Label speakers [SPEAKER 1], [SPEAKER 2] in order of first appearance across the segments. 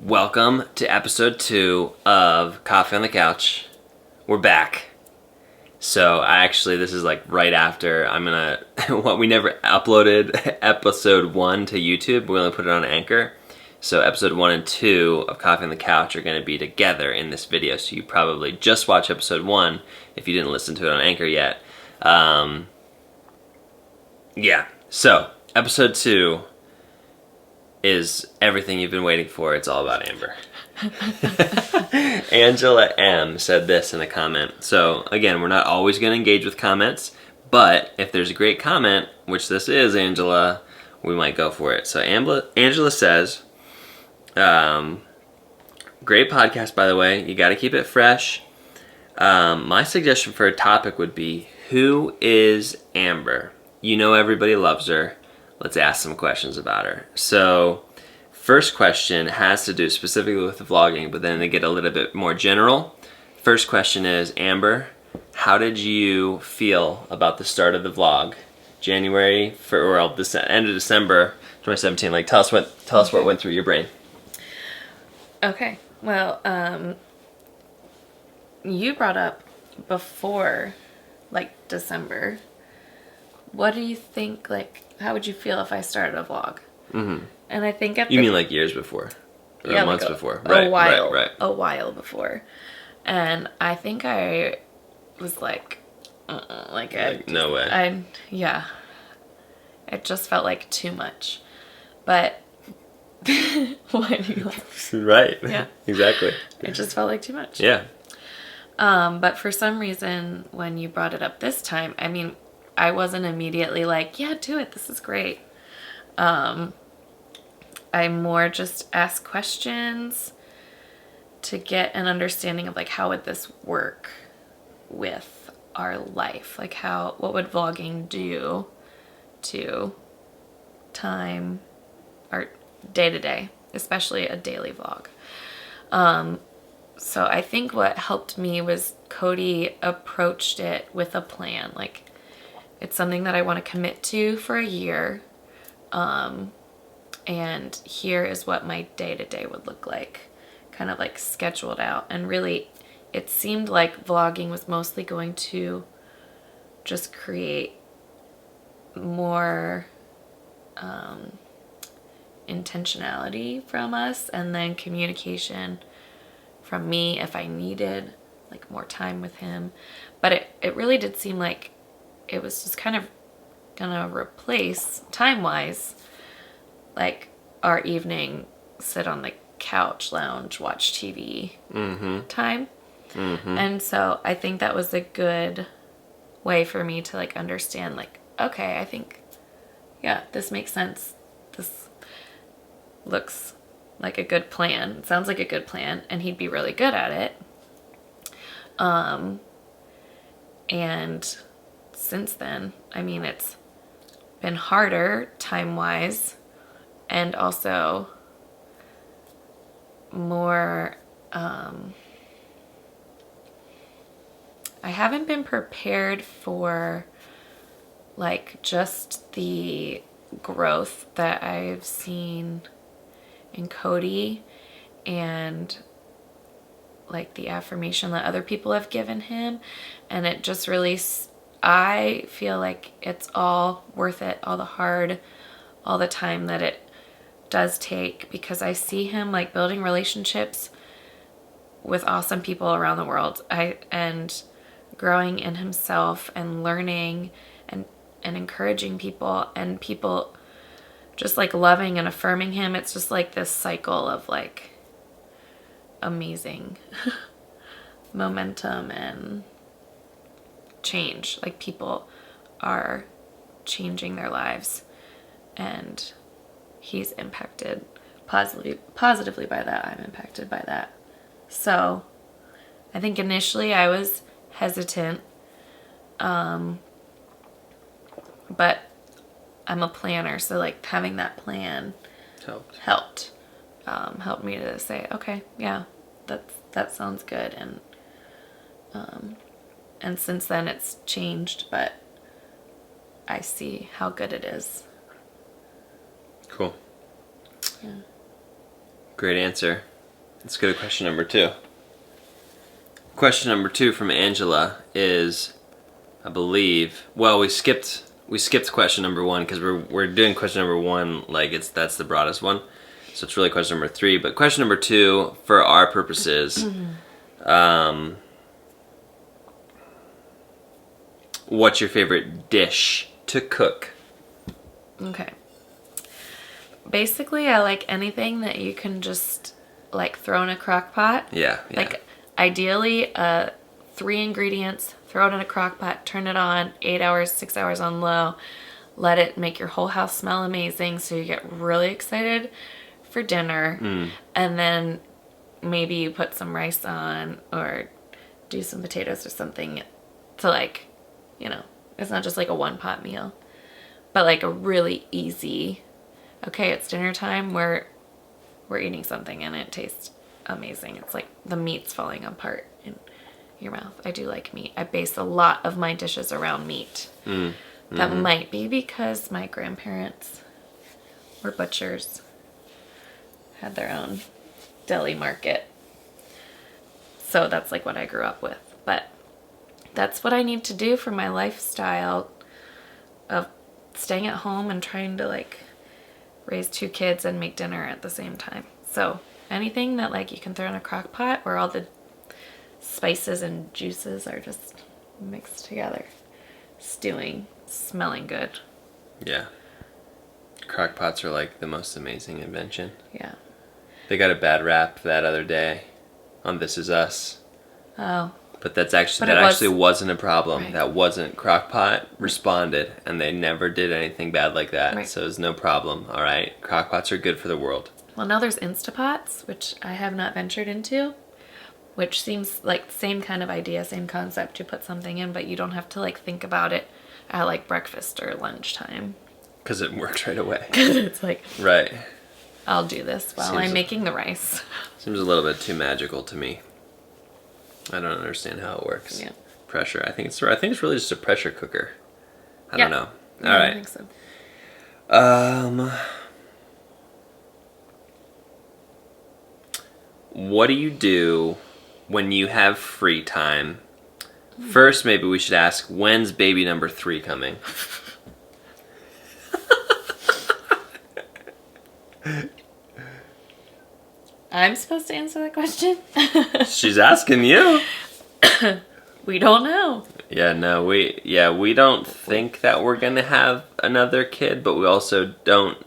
[SPEAKER 1] Welcome to episode 2 of Coffee on the Couch. We're back. So this is like right after we never uploaded episode 1 to YouTube. We only put it on Anchor. So episode 1 and 2 of Coffee on the Couch are going to be together in this video. So you probably just watched episode 1 if you didn't listen to it on Anchor yet. So episode 2 is everything you've been waiting for. It's all about Amber. Angela M. said this in a comment. So again, we're not always going to engage with comments, but if there's a great comment, which this is, Angela, we might go for it. So Angela says, great podcast, by the way. You got to keep it fresh. My suggestion for a topic would be, who is Amber? You know everybody loves her. Let's ask some questions about her. So, first question has to do specifically with the vlogging, but then they get a little bit more general. First question is, Amber, how did you feel about the start of the vlog? End of December 2017. Like, tell us what went through your brain.
[SPEAKER 2] Okay. Well, you brought up before, like, December. What do you think, like, how would you feel if I started a vlog?
[SPEAKER 1] Mm-hmm.
[SPEAKER 2] And I think
[SPEAKER 1] You mean like years before? Or months before?
[SPEAKER 2] Right,
[SPEAKER 1] right.
[SPEAKER 2] A while before. And I think I was like
[SPEAKER 1] no way.
[SPEAKER 2] It just felt like too much. But, why do you like?
[SPEAKER 1] Right.
[SPEAKER 2] Yeah.
[SPEAKER 1] Exactly.
[SPEAKER 2] It just felt like too much.
[SPEAKER 1] Yeah.
[SPEAKER 2] But for some reason, when you brought it up this time, I mean, I wasn't immediately like, yeah, do it. This is great. I more just asked questions to get an understanding of, like, how would this work with our life? Like, what would vlogging do to time, our day-to-day, especially a daily vlog. So I think what helped me was Cody approached it with a plan. Like, it's something that I want to commit to for a year. And here is what my day-to-day would look like. Kind of like scheduled out. And really, it seemed like vlogging was mostly going to just create more intentionality from us, and then communication from me if I needed, like, more time with him. But it really did seem like it was just kind of gonna replace, time-wise, like, our evening sit on the couch, lounge, watch TV time. Mm-hmm. And so I think that was a good way for me to, like, understand, like, okay, I think, yeah, this makes sense. This looks like a good plan. It sounds like a good plan, and he'd be really good at it. And since then, I mean, it's been harder time-wise, and also more, I haven't been prepared for, like, just the growth that I've seen in Cody, and, like, the affirmation that other people have given him. And it just really, I feel like it's all worth it, all the time that it does take, because I see him, like, building relationships with awesome people around the world, and growing in himself, and learning, and encouraging people, and people just, like, loving and affirming him. It's just like this cycle of, like, amazing momentum and change. Like, people are changing their lives, and he's impacted positively by that. I'm impacted by that. So I think initially I was hesitant, but I'm a planner, so, like, having that plan helped me to say, okay, yeah, that sounds good. And since then it's changed, but I see how good it is.
[SPEAKER 1] Cool.
[SPEAKER 2] Yeah.
[SPEAKER 1] Great answer. Let's go to question number 2. Question number 2 from Angela is, I believe, well, we skipped question number 1 because we're doing question number 1 like that's the broadest one, so it's really question number 3. But question number 2 for our purposes, what's your favorite dish to cook?
[SPEAKER 2] Okay. Basically, I like anything that you can just like throw in a crock pot.
[SPEAKER 1] Yeah.
[SPEAKER 2] Like ideally, 3 ingredients, throw it in a crock pot, turn it on, 8 hours, 6 hours on low. Let it make your whole house smell amazing so you get really excited for dinner. And then maybe you put some rice on or do some potatoes or something to like, you know, it's not just like a one pot meal, but like a really easy, okay, it's dinner time, we're eating something and it tastes amazing. It's like the meat's falling apart in your mouth. I do like meat. I base a lot of my dishes around meat. That might be because my grandparents were butchers, had their own deli market. So that's like what I grew up with. But that's what I need to do for my lifestyle of staying at home and trying to like raise 2 kids and make dinner at the same time. So anything that like you can throw in a crock pot where all the spices and juices are just mixed together, stewing, smelling good.
[SPEAKER 1] Yeah. Crock pots are like the most amazing invention.
[SPEAKER 2] Yeah.
[SPEAKER 1] They got a bad rap that other day on This Is Us.
[SPEAKER 2] Oh.
[SPEAKER 1] But that actually wasn't a problem.
[SPEAKER 2] Right.
[SPEAKER 1] That wasn't. Crockpot responded, and they never did anything bad like that.
[SPEAKER 2] Right.
[SPEAKER 1] So it's no problem. All right, crockpots are good for the world.
[SPEAKER 2] Well, now there's Instapots, which I have not ventured into, which seems like the same kind of idea, same concept. You put something in, but you don't have to like think about it at like breakfast or lunchtime.
[SPEAKER 1] Because it works right away.
[SPEAKER 2] It's like,
[SPEAKER 1] Right.
[SPEAKER 2] I'll do this while I'm making the rice.
[SPEAKER 1] Seems a little bit too magical to me. I don't understand how it works.
[SPEAKER 2] Yeah.
[SPEAKER 1] Pressure. I think it's really just a pressure cooker. I don't know. All
[SPEAKER 2] I
[SPEAKER 1] right.
[SPEAKER 2] think so.
[SPEAKER 1] What do you do when you have free time? First, maybe we should ask, when's baby number 3 coming?
[SPEAKER 2] I'm supposed to answer that question?
[SPEAKER 1] She's asking you.
[SPEAKER 2] We don't know.
[SPEAKER 1] Yeah, no, we don't think that we're gonna have another kid, but we also don't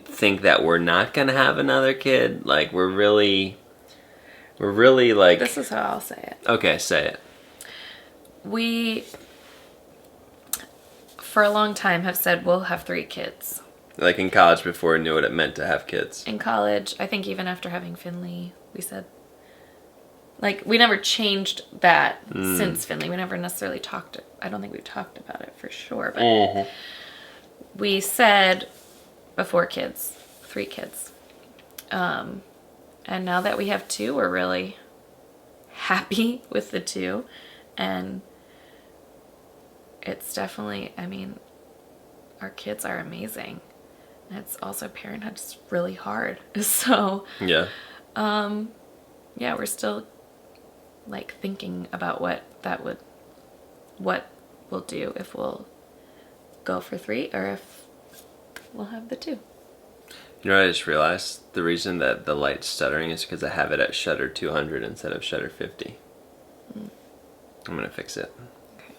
[SPEAKER 1] think that we're not gonna have another kid. Like we're really like.
[SPEAKER 2] This is how I'll say it.
[SPEAKER 1] Okay, say it.
[SPEAKER 2] We, for a long time, have said we'll have 3 kids.
[SPEAKER 1] Like in college before we knew what it meant to have kids.
[SPEAKER 2] In college, I think even after having Finley, we said, like, we never changed that since Finley. We never necessarily talked, I don't think we talked about it for sure, but we said before kids, 3 kids. And now that we have 2, we're really happy with the 2. And it's definitely, I mean, our kids are amazing. And it's also parenthood's really hard. So,
[SPEAKER 1] Yeah.
[SPEAKER 2] yeah, we're still like thinking about what we'll do, if we'll go for 3 or if we'll have the 2.
[SPEAKER 1] You know what I just realized? The reason that the light's stuttering is because I have it at shutter 200 instead of shutter 50. I'm gonna fix it.
[SPEAKER 2] Okay.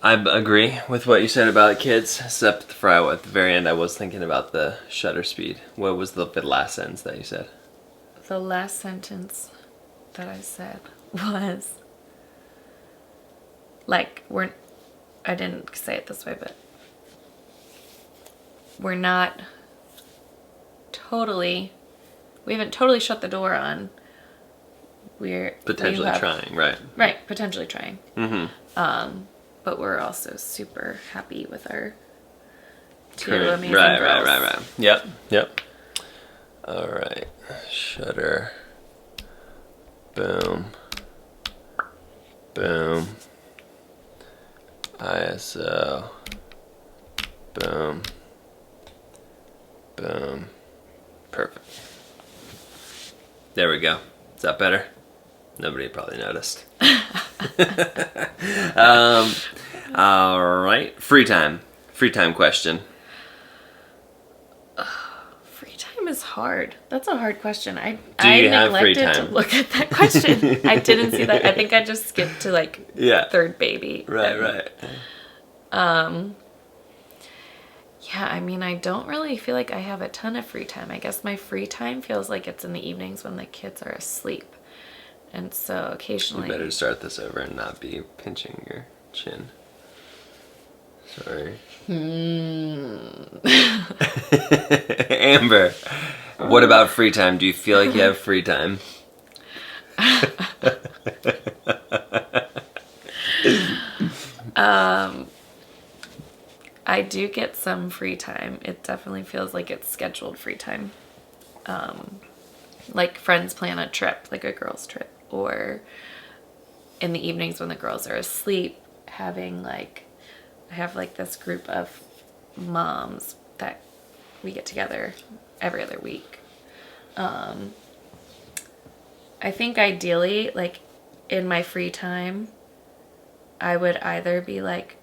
[SPEAKER 1] I agree with what you said about kids, except for at the very end I was thinking about the shutter speed. What was the last sentence that you said?
[SPEAKER 2] The last sentence that I said was like I didn't say it this way, but we haven't totally shut the door on. We're
[SPEAKER 1] Potentially trying, right?
[SPEAKER 2] Right, potentially trying.
[SPEAKER 1] Mm-hmm.
[SPEAKER 2] But we're also super happy with our 2
[SPEAKER 1] Current-
[SPEAKER 2] amazing
[SPEAKER 1] right,
[SPEAKER 2] girls.
[SPEAKER 1] Right. Yep. All right. Shutter. Boom. ISO. Boom. Perfect. There we go. Is that better? Nobody probably noticed. All right. Free time. Free time question.
[SPEAKER 2] Free time is hard. That's a hard question. I
[SPEAKER 1] you have free
[SPEAKER 2] neglected to
[SPEAKER 1] time?
[SPEAKER 2] look at that question. I didn't see that. I think I just skipped to like
[SPEAKER 1] Yeah.
[SPEAKER 2] third baby.
[SPEAKER 1] Right.
[SPEAKER 2] Yeah, I mean, I don't really feel like I have a ton of free time. I guess my free time feels like it's in the evenings when the kids are asleep. And so
[SPEAKER 1] You
[SPEAKER 2] occasionally...
[SPEAKER 1] better start this over and not be pinching your chin. Sorry. Amber, what about free time? Do you feel like you have free time?
[SPEAKER 2] I do get some free time. It definitely feels like it's scheduled free time. Like friends plan a trip, like a girls' trip. Or in the evenings when the girls are asleep, having like... I have like this group of moms that we get together every other week. I think ideally, like in my free time, I would either be like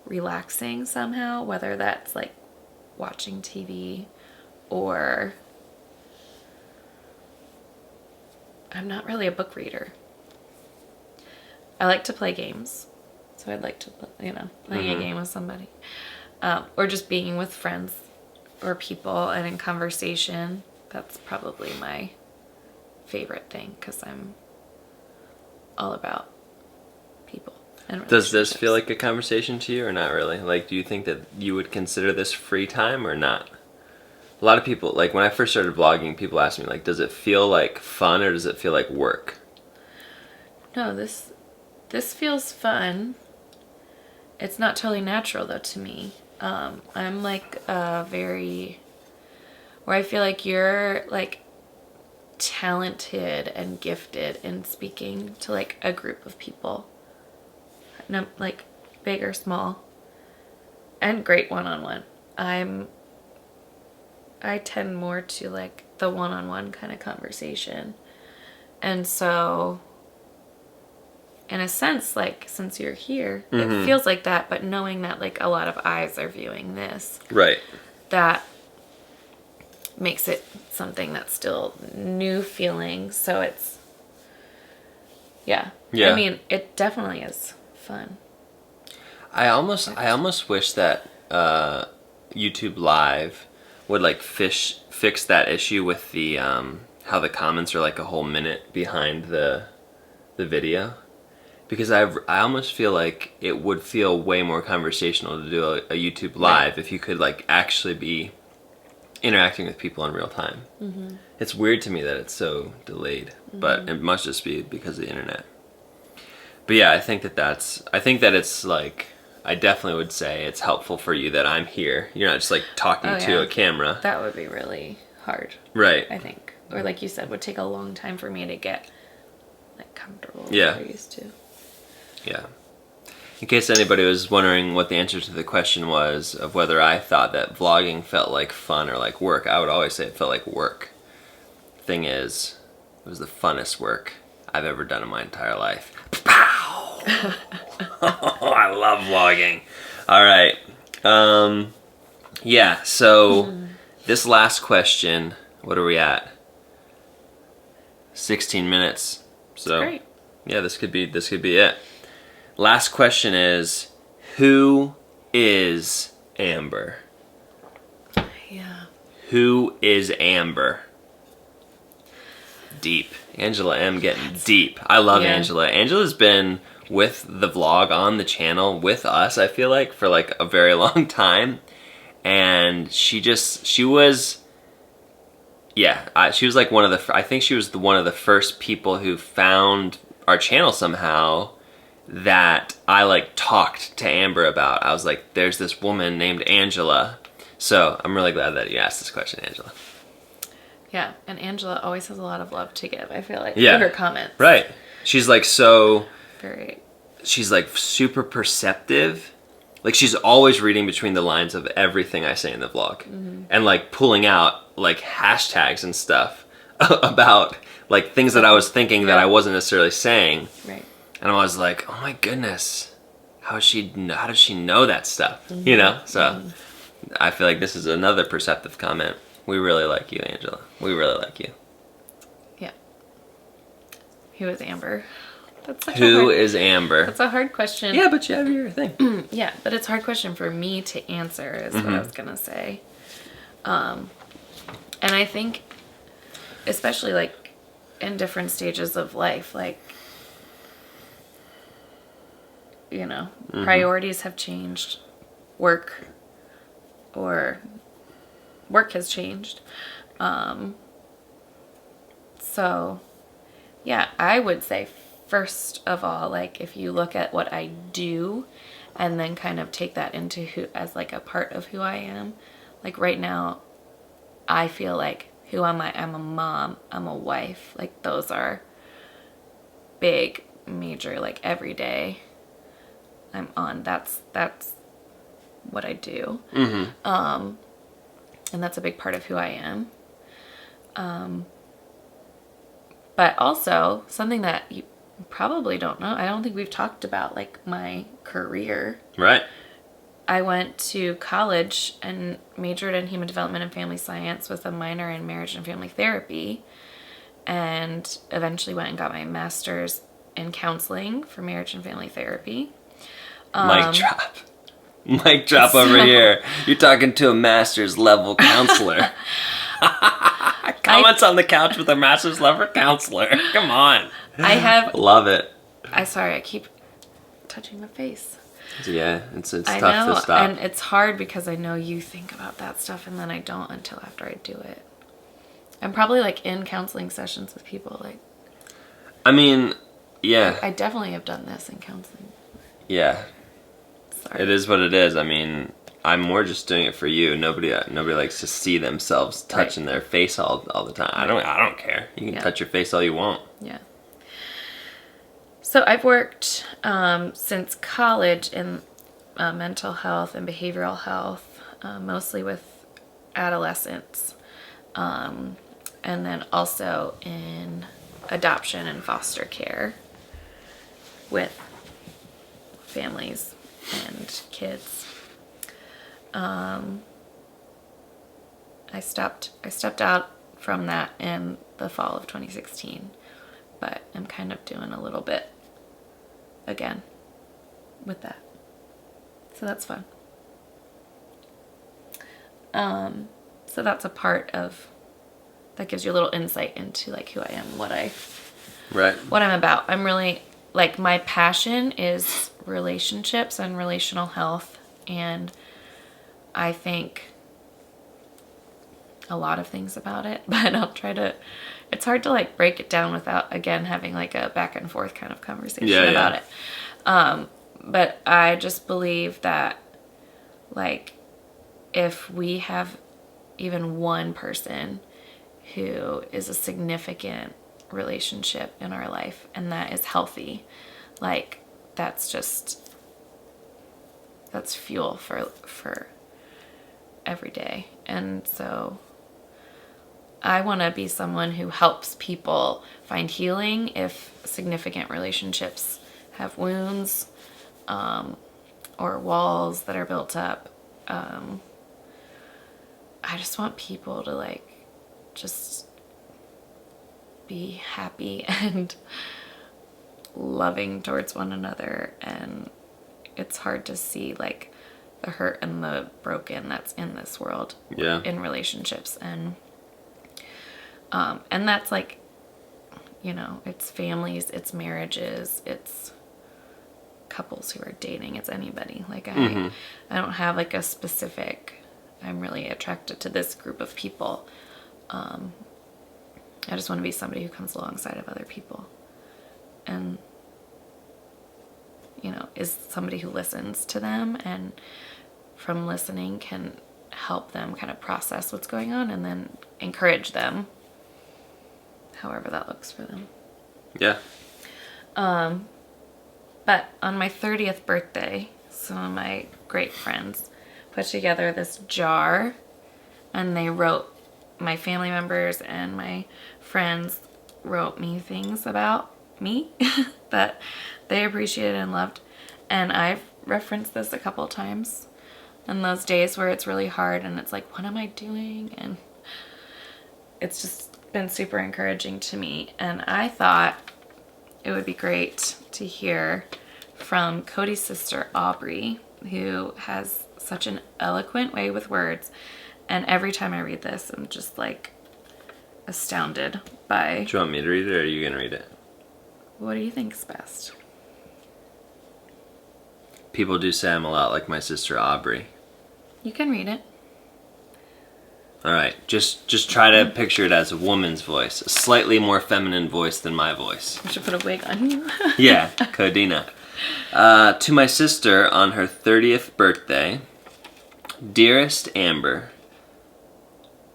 [SPEAKER 2] relaxing somehow, whether that's like watching TV or I'm not really a book reader. I like to play games. So I'd like to, play a game with somebody. Or just being with friends or people and in conversation. That's probably my favorite thing because I'm all about people. And
[SPEAKER 1] Does this feel like a conversation to you or not really? Like, do you think that you would consider this free time or not? A lot of people, like when I first started vlogging, people ask me, like, does it feel like fun or does it feel like work?
[SPEAKER 2] No, this feels fun. It's not totally natural though to me. I'm like where I feel like you're like talented and gifted in speaking to like a group of people. No, like big or small. And great one-on-one. I tend more to like the one-on-one kind of conversation. And so in a sense, like, since you're here, it feels like that, but knowing that, like, a lot of eyes are viewing this.
[SPEAKER 1] Right.
[SPEAKER 2] That makes it something that's still new feeling, so it's... Yeah.
[SPEAKER 1] Yeah.
[SPEAKER 2] I mean, it definitely is fun.
[SPEAKER 1] I almost wish that YouTube Live would, like, fix that issue with the, how the comments are, like, a whole minute behind the video. Because I almost feel like it would feel way more conversational to do a YouTube Live if you could like actually be interacting with people in real time. Mm-hmm. It's weird to me that it's so delayed, but it must just be because of the internet. But yeah, I think that it's like, I definitely would say it's helpful for you that I'm here. You're not just like talking to a camera.
[SPEAKER 2] That would be really hard.
[SPEAKER 1] Right.
[SPEAKER 2] I think. Or like you said, would take a long time for me to get like comfortable with
[SPEAKER 1] Yeah.
[SPEAKER 2] what I used to.
[SPEAKER 1] Yeah. In case anybody was wondering what the answer to the question was of whether I thought that vlogging felt like fun or like work, I would always say it felt like work. Thing is, it was the funnest work I've ever done in my entire life. Pow! I love vlogging. All right. Yeah, so this last question, what are we at? 16 minutes. So
[SPEAKER 2] Great.
[SPEAKER 1] yeah, this could be it. Last question is, who is Amber?
[SPEAKER 2] Yeah.
[SPEAKER 1] Who is Amber? Deep. Angela M getting deep. I love Angela. Angela's been with the vlog on the channel with us, I feel like, for like a very long time. And she was like I think she was one of the first people who found our channel somehow that I like talked to Amber about. I was like, there's this woman named Angela. So I'm really glad that you asked this question, Angela.
[SPEAKER 2] Yeah, and Angela always has a lot of love to give, I feel like,
[SPEAKER 1] Yeah.
[SPEAKER 2] for her comments.
[SPEAKER 1] Right. She's like she's like super perceptive. Like she's always reading between the lines of everything I say in the vlog. And like pulling out like hashtags and stuff about like things that I was thinking that
[SPEAKER 2] Yeah.
[SPEAKER 1] I wasn't necessarily saying,
[SPEAKER 2] Right.
[SPEAKER 1] and I was like, oh my goodness, how does she know that stuff? You know, so I feel like this is another perceptive comment. We really like you, Angela. We really like you.
[SPEAKER 2] Yeah. Who is Amber? That's such a
[SPEAKER 1] Who
[SPEAKER 2] hard,
[SPEAKER 1] is Amber?
[SPEAKER 2] That's a hard question.
[SPEAKER 1] Yeah, but you have your thing.
[SPEAKER 2] Yeah, but it's a hard question for me to answer, is what I was gonna say. And I think, especially like in different stages of life, like, you know, priorities have changed, work has changed. So yeah, I would say first of all, like if you look at what I do and then kind of take that into who as like a part of who I am, like right now I feel like who am I? I'm a mom, I'm a wife. Like those are big, major, like every day I'm on. That's what I do. And that's a big part of who I am. But also something that you probably don't know, I don't think we've talked about, like my career.
[SPEAKER 1] Right.
[SPEAKER 2] I went to college and majored in human development and family science with a minor in marriage and family therapy, and eventually went and got my master's in counseling for marriage and family therapy.
[SPEAKER 1] Mic drop. Mic drop over here. You're talking to a master's level counselor. Comments on the couch with a master's level counselor. Come on.
[SPEAKER 2] Love
[SPEAKER 1] it.
[SPEAKER 2] I keep touching my face.
[SPEAKER 1] Yeah, it's
[SPEAKER 2] I
[SPEAKER 1] tough
[SPEAKER 2] know,
[SPEAKER 1] to stop.
[SPEAKER 2] and it's hard because I know you think about that stuff and then I don't until after I do it. I'm probably like in counseling sessions with people, like
[SPEAKER 1] I mean, yeah.
[SPEAKER 2] I definitely have done this in counseling.
[SPEAKER 1] Yeah.
[SPEAKER 2] Sorry.
[SPEAKER 1] It is what it is. I mean, I'm more just doing it for you. Nobody likes to see themselves touching their face all the time. I don't care. You can touch your face all you want.
[SPEAKER 2] Yeah. So I've worked since college in mental health and behavioral health, mostly with adolescents, and then also in adoption and foster care with families and kids. I stepped out from that in the fall of 2016, but I'm kind of doing a little bit again with that. So that's fun. So that's a part of that gives you a little insight into like who I am, what I'm about. I'm really like my passion is relationships and relational health, and I think a lot of things about it, but it's hard to like break it down without again having like a back and forth kind of conversation about it. But I just believe that like if we have even one person who is a significant relationship in our life and that is healthy, like that's fuel for every day. And so I want to be someone who helps people find healing if significant relationships have wounds or walls that are built up. I just want people to like just be happy and loving towards one another, and it's hard to see like the hurt and the broken that's in this world in relationships, and that's like, you know, it's families, it's marriages, it's couples who are dating, it's anybody. Like I don't have like a specific, I'm really attracted to this group of people. I just want to be somebody who comes alongside of other people and, you know, is somebody who listens to them and from listening can help them kind of process what's going on and then encourage them however that looks for them.
[SPEAKER 1] Yeah.
[SPEAKER 2] But on my 30th birthday, some of my great friends put together this jar and they wrote my family members and my friends wrote me things about me that they appreciated and loved. And I've referenced this a couple times in those days where it's really hard and it's like, what am I doing? And it's just been super encouraging to me. And I thought it would be great to hear from Cody's sister, Aubrey, who has such an eloquent way with words. And every time I read this, I'm just like astounded by...
[SPEAKER 1] Do you want me to read it or are you going to read it?
[SPEAKER 2] What do you think's best?
[SPEAKER 1] People do say I'm a lot like my sister Aubrey.
[SPEAKER 2] You can read it.
[SPEAKER 1] All right, just try to picture it as a woman's voice, a slightly more feminine voice than my voice.
[SPEAKER 2] I should put a wig on you.
[SPEAKER 1] Yeah, Codina. To my sister on her 30th birthday, dearest Amber,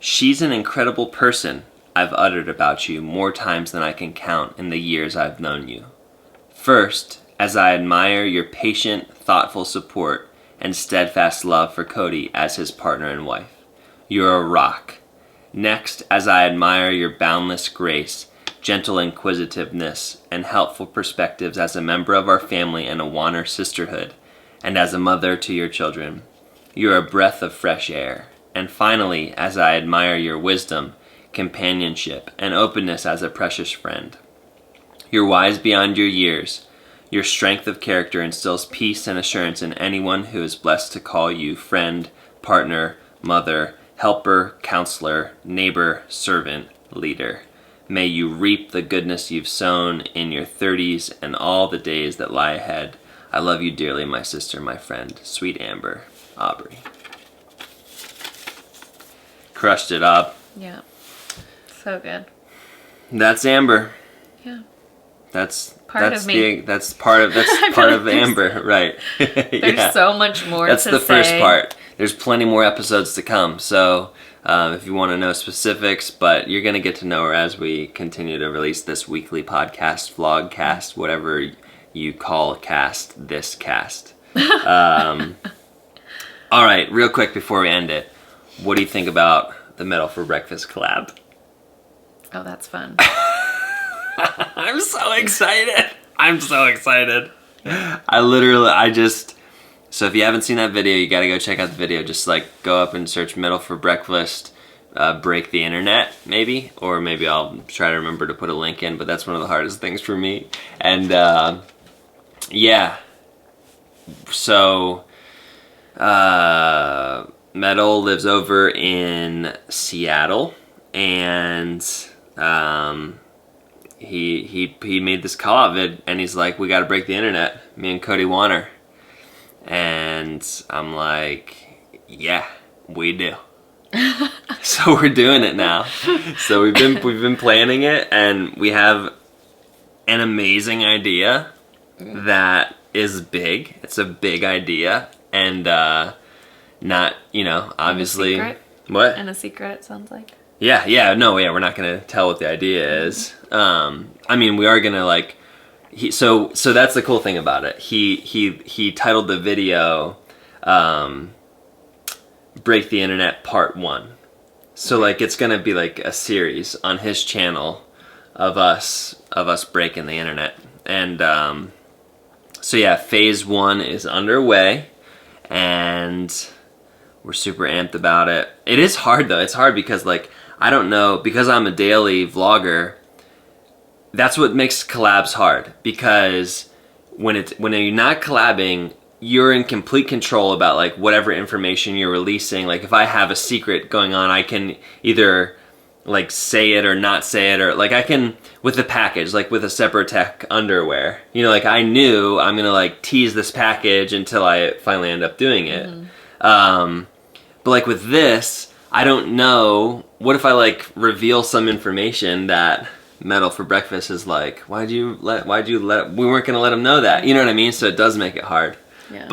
[SPEAKER 1] she's an incredible person. I've uttered about you more times than I can count in the years I've known you. First, as I admire your patient, thoughtful support and steadfast love for Cody as his partner and wife. You're a rock. Next, as I admire your boundless grace, gentle inquisitiveness, and helpful perspectives as a member of our family and a Warner sisterhood, and as a mother to your children. You're a breath of fresh air. And finally, as I admire your wisdom, companionship, and openness as a precious friend. You're wise beyond your years. Your strength of character instills peace and assurance in anyone who is blessed to call you friend, partner, mother, helper, counselor, neighbor, servant, leader. May you reap the goodness you've sown in your 30s and all the days that lie ahead. I love you dearly, my sister, my friend, sweet Amber, Aubrey. Crushed it up.
[SPEAKER 2] Yeah. So good.
[SPEAKER 1] That's Amber.
[SPEAKER 2] Yeah.
[SPEAKER 1] That's
[SPEAKER 2] part of me.
[SPEAKER 1] That's part of Amber, right?
[SPEAKER 2] There's so much more.
[SPEAKER 1] That's
[SPEAKER 2] to
[SPEAKER 1] the
[SPEAKER 2] say.
[SPEAKER 1] first part. There's plenty more episodes to come. So if you want to know specifics, but you're gonna get to know her as we continue to release this weekly podcast, vlogcast, whatever you call this cast. All right, real quick before we end it, what do you think about the Metal for Breakfast collab?
[SPEAKER 2] Oh, that's fun.
[SPEAKER 1] I'm so excited. So if you haven't seen that video, you gotta go check out the video. Just like go up and search Metal for Breakfast, break the internet, maybe. Or maybe I'll try to remember to put a link in, but that's one of the hardest things for me. And yeah. So Metal lives over in Seattle, and he made this call-out vid, and he's like, we got to break the internet, me and Cody Warner. And I'm like, yeah, we do. So we're doing it now. So we've been planning it, and we have an amazing idea that is big. It's a big idea, and not, obviously.
[SPEAKER 2] And a secret?
[SPEAKER 1] What?
[SPEAKER 2] And a secret, it sounds like.
[SPEAKER 1] Yeah, we're not gonna tell what the idea is. We are gonna so that's the cool thing about it. He titled the video, "Break the Internet Part 1." So it's gonna be like a series on his channel of us breaking the internet. And so yeah, phase 1 is underway, and we're super amped about it. It is hard though. It's hard because I don't know, because I'm a daily vlogger, that's what makes collabs hard. Because when you're not collabing, you're in complete control about whatever information you're releasing. If I have a secret going on, I can either say it or not say it, or I can with the package, with a Separate Tech underwear. I knew I'm gonna tease this package until I finally end up doing it. Mm-hmm. But with this, I don't know. What if I reveal some information that Metal for Breakfast is why'd you let we weren't gonna let him know that, you know what I mean? So it does make it hard.
[SPEAKER 2] Yeah.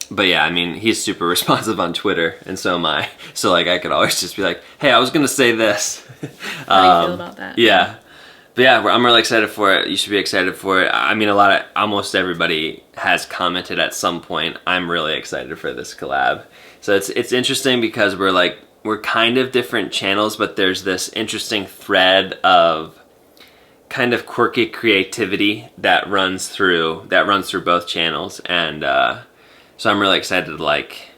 [SPEAKER 1] But yeah, he's super responsive on Twitter, and so am I. So I could always just be like, hey, I was gonna say this.
[SPEAKER 2] How do you feel about that?
[SPEAKER 1] Yeah. But yeah, I'm really excited for it. You should be excited for it. Almost everybody has commented at some point. I'm really excited for this collab. So it's interesting because we're we're kind of different channels, but there's this interesting thread of kind of quirky creativity that runs through both channels, and so I'm really excited to like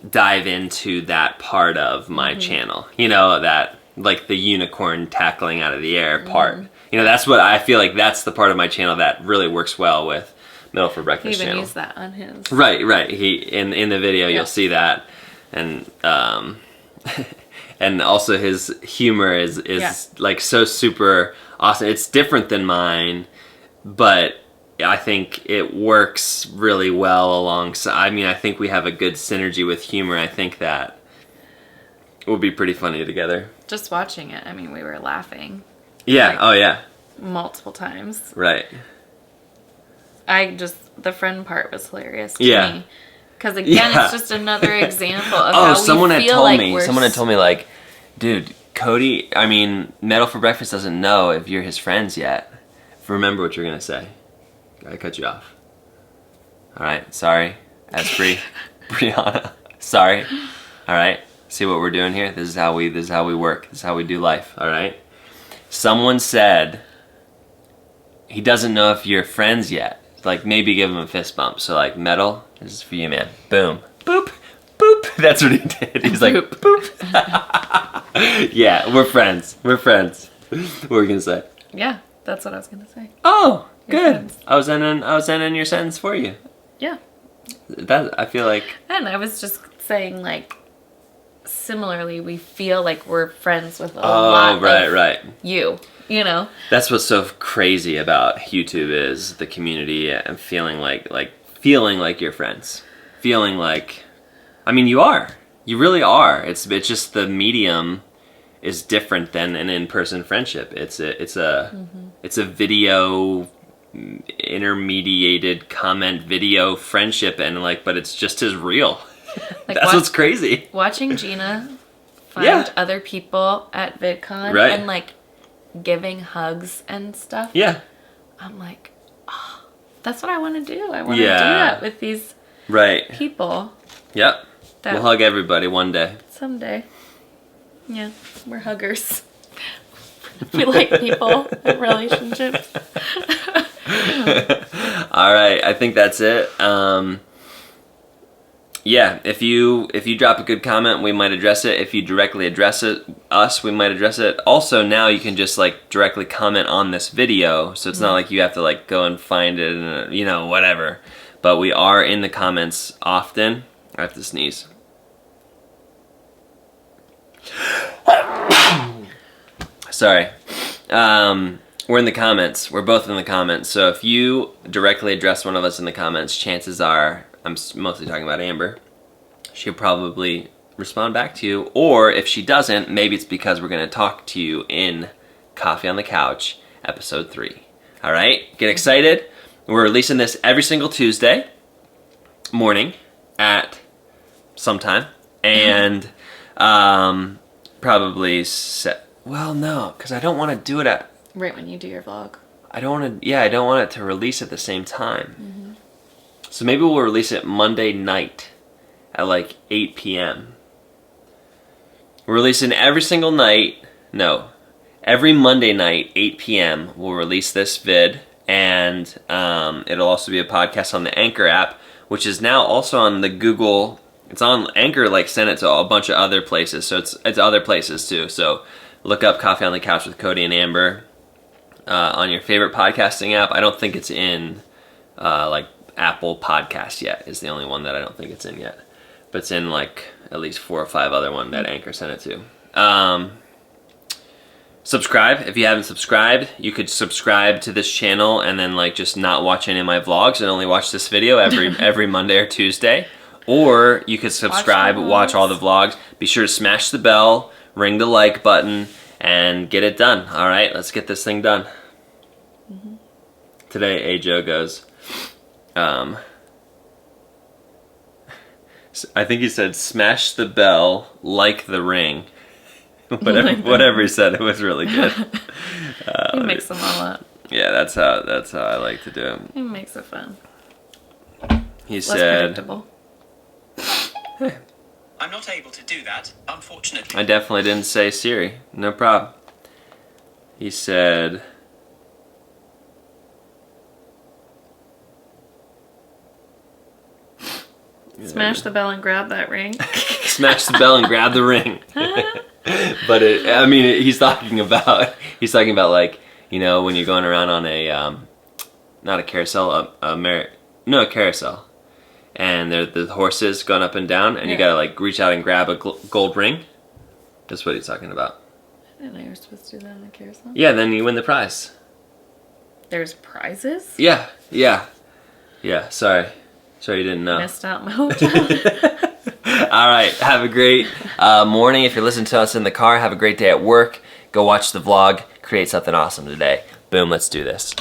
[SPEAKER 1] dive into that part of my channel. You know, that like the unicorn tackling out of the air part. You know, that's what I feel like. That's the part of my channel that really works well with Metal for Breakfast
[SPEAKER 2] He even
[SPEAKER 1] channel.
[SPEAKER 2] used that on his.
[SPEAKER 1] Right. He in the video you'll see that, and and also his humor is like so super awesome. It's different than mine, but I think it works really well alongside. I mean, I think we have a good synergy with humor. I think that it would be pretty funny together.
[SPEAKER 2] Just watching it, I mean, we were laughing.
[SPEAKER 1] Yeah.
[SPEAKER 2] Like,
[SPEAKER 1] oh yeah.
[SPEAKER 2] Multiple times.
[SPEAKER 1] Right.
[SPEAKER 2] The friend part was hilarious to
[SPEAKER 1] Yeah.
[SPEAKER 2] me. Because again, it's just another example of how
[SPEAKER 1] someone
[SPEAKER 2] we
[SPEAKER 1] had
[SPEAKER 2] feel
[SPEAKER 1] told
[SPEAKER 2] like
[SPEAKER 1] me. Someone had told me like, dude, Cody. I mean, Metal for Breakfast doesn't know if you're his friends yet. Remember what you're gonna say. I cut you off. All right. Sorry, Esprit, Brianna. Sorry. All right. See what we're doing here. This is how we work. This is how we do life. All right. Someone said he doesn't know if you're friends yet. Like, maybe give him a fist bump. So like, Metal, this is for you, man. Boom. Boop. Boop. That's what he did. He's like, boop. Yeah, we're friends. We're friends. What were you gonna say?
[SPEAKER 2] Yeah, that's what I was gonna say.
[SPEAKER 1] Oh,
[SPEAKER 2] You're
[SPEAKER 1] good.
[SPEAKER 2] friends.
[SPEAKER 1] I was ending your sentence for you.
[SPEAKER 2] Yeah.
[SPEAKER 1] That I feel like.
[SPEAKER 2] And I was just saying, like, similarly, we feel like we're friends with a lot of
[SPEAKER 1] right.
[SPEAKER 2] you know?
[SPEAKER 1] That's what's so crazy about YouTube is the community and feeling like you're friends. Feeling like, I mean, you are. You really are. It's just the medium is different than an in-person friendship. It's a video intermediated comment video friendship, and like, but it's just as real.
[SPEAKER 2] Like
[SPEAKER 1] That's what's crazy.
[SPEAKER 2] Watching Gina find other people at VidCon
[SPEAKER 1] Right.
[SPEAKER 2] and like giving hugs and stuff.
[SPEAKER 1] Yeah.
[SPEAKER 2] I'm like, oh, that's what I want to do. I want to do
[SPEAKER 1] Yeah.
[SPEAKER 2] that with these
[SPEAKER 1] Right.
[SPEAKER 2] people
[SPEAKER 1] Yep.
[SPEAKER 2] that
[SPEAKER 1] We'll hug everybody one day.
[SPEAKER 2] someday. Yeah, we're huggers. We like people and relationships.
[SPEAKER 1] All right, I think that's it. Yeah, if you drop a good comment, we might address it. If you directly address us, we might address it. Also, now you can just like directly comment on this video, so it's not like you have to like go and find it and you know, whatever. But we are in the comments often. I have to sneeze. Sorry. We're in the comments. We're both in the comments. So if you directly address one of us in the comments, chances are, I'm mostly talking about Amber, she'll probably respond back to you. Or if she doesn't, maybe it's because we're going to talk to you in Coffee on the Couch, episode 3. All right? Get excited. We're releasing this every single Tuesday morning at sometime. And probably well, no, because I don't want to do it at...
[SPEAKER 2] Right when you do your vlog.
[SPEAKER 1] I don't want it to release at the same time. So maybe we'll release it Monday night at like 8 p.m. We're releasing every single night. No, every Monday night, 8 p.m. we'll release this vid, and it'll also be a podcast on the Anchor app, which is now also on the Google. It's on Anchor, like sent it to a bunch of other places, so it's other places too. So look up Coffee on the Couch with Cody and Amber on your favorite podcasting app. I don't think it's in like Apple Podcast yet. Is the only one that I don't think it's in yet, but it's in like at least 4 or 5 other one that Anchor sent it to. Subscribe if you haven't subscribed. You could subscribe to this channel and then like just not watch any of my vlogs and only watch this video every Monday or Tuesday. Or you could subscribe, watch all the vlogs. Be sure to smash the bell, ring the like button, and get it done. All right, let's get this thing done. Today, A. Joe goes, I think he said, smash the bell, like the ring. Whatever he said, it was really good.
[SPEAKER 2] He makes them all up.
[SPEAKER 1] Yeah, that's how I like to do it.
[SPEAKER 2] He makes it fun.
[SPEAKER 1] He
[SPEAKER 2] Less
[SPEAKER 1] said,
[SPEAKER 2] predictable.
[SPEAKER 3] I'm not able to do that, unfortunately.
[SPEAKER 1] I definitely didn't say Siri. No problem. He said...
[SPEAKER 2] Smash the bell and grab that ring.
[SPEAKER 1] Smash the bell and grab the ring. But he's talking about like, you know, when you're going around on a not a carousel, a carousel, and the horses going up and down, and you gotta like reach out and grab a gold ring. That's what he's talking about.
[SPEAKER 2] I didn't know you were supposed to do that on the carousel.
[SPEAKER 1] Yeah, then you win the prize.
[SPEAKER 2] There's prizes?
[SPEAKER 1] Yeah. Sorry you didn't know.
[SPEAKER 2] Missed out my hotel.
[SPEAKER 1] All right, have a great morning. If you're listening to us in the car, have a great day at work. Go watch the vlog. Create something awesome today. Boom, let's do this.